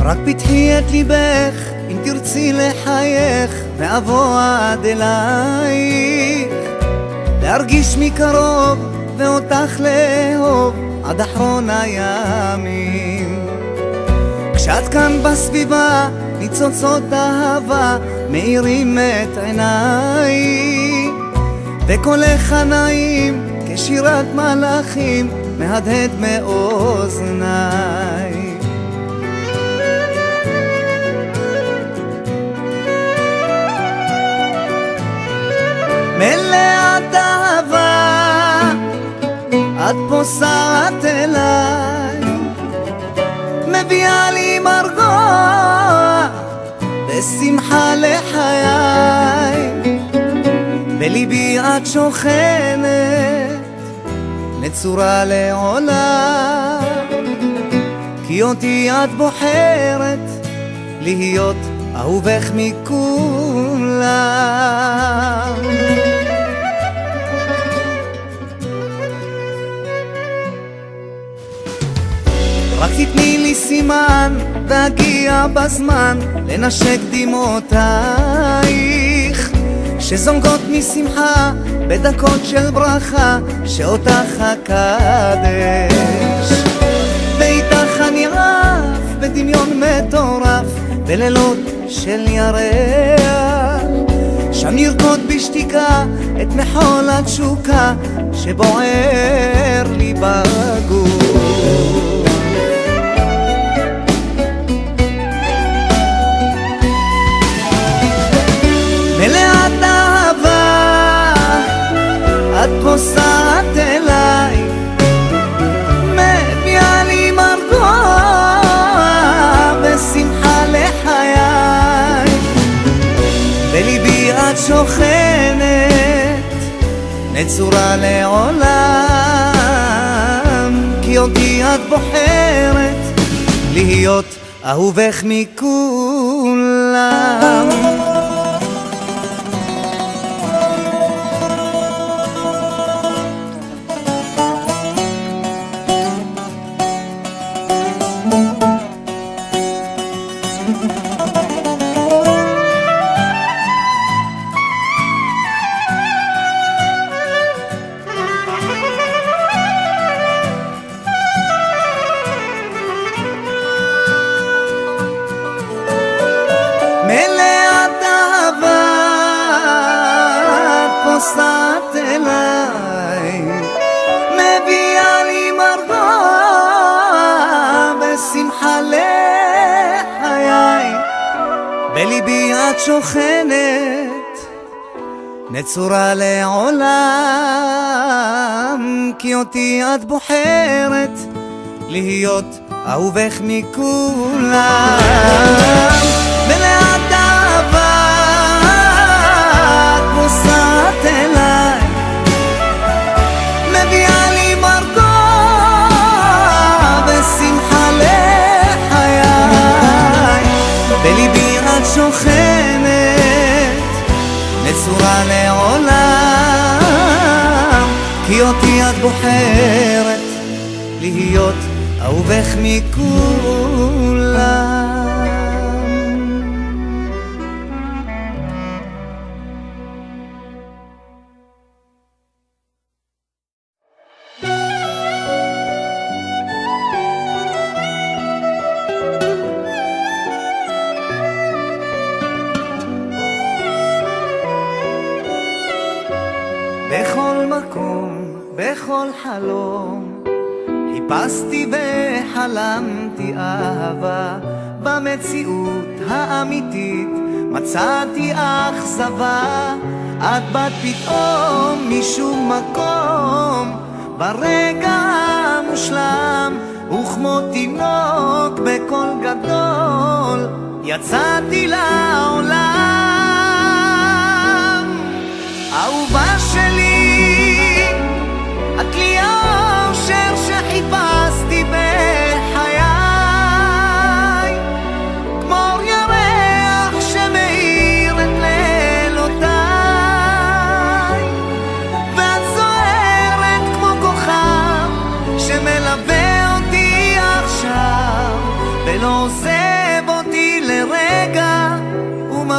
רק פתחי את ליבך אם תרצי לחייך ואבוא עד אלייך, להרגיש מקרוב ואותך לאהוב עד אחרון הימים. כשאת כאן בסביבה ניצוצות אהבה מאירים את עיניי, וקולך הנעים כשירת מלאכים מהדהד מאוזניי. מלאת אהבה את פוסעת אליי, מביאה לי מרגוע ושמחה לחיי. בליבי את שוכנת נצורה לעולם, כי אותי את בוחרת להיות אהובך מכולם. רק תתני לי סימן והגיע בזמן לנשק דמעותייך, שזונגות משמחה בדקות של ברכה שאותך הקדש. ואיתך אני רף בדמיון מטורף בלילות של ירח, שם נרקוד בשתיקה את מחול התשוקה שבוער לי בגוף. מלאת אהבה את פוסעת אליי, מביאה לי מרגוע ושמחה לחיי. בליבי את שוכנת נצורה לעולם, כי אותי את בוחרת להיות אהובך מכולם. מלאת אהבה את פוסעת אליי, מביאה לי מרגוע ושמחה לחיי. בליבי את שוכנת נצורה לעולם, כי אותי את בוחרת להיות אהובך מכולם. מלאת אהבה את פוסעת אליי, מביאה לי מרגוע ושמחה לחיי. בליבי את שוכנת נצורה לעולם, כי אותי את בוחרת להיות אהובך מכולם. בכל מקום, בכל חלום, חיפשתי וחלמתי אהבה. במציאות האמיתית מצאתי אכזבה. את באת פתאום משום מקום, ברגע המושלם, וכמו תינוק בקול גדול יצאתי לעולם. אהובה שלי,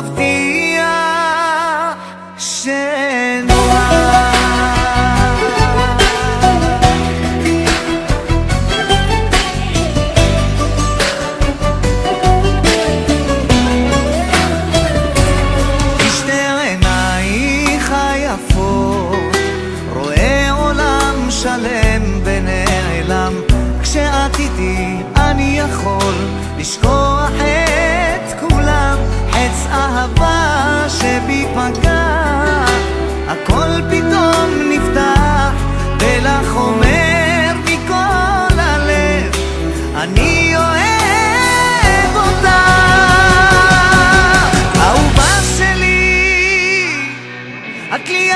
מבטיח שנורא. בשתי עינייך היפות רואה עולם שלם ונעלם, כשאת איתי אני יכול לשכוח את כולם. חץ אהבה שבי פגע, הכל פתאום נפתח, ולך אומר מכל הלב אני אוהב אותך. אהובה שלי, את לי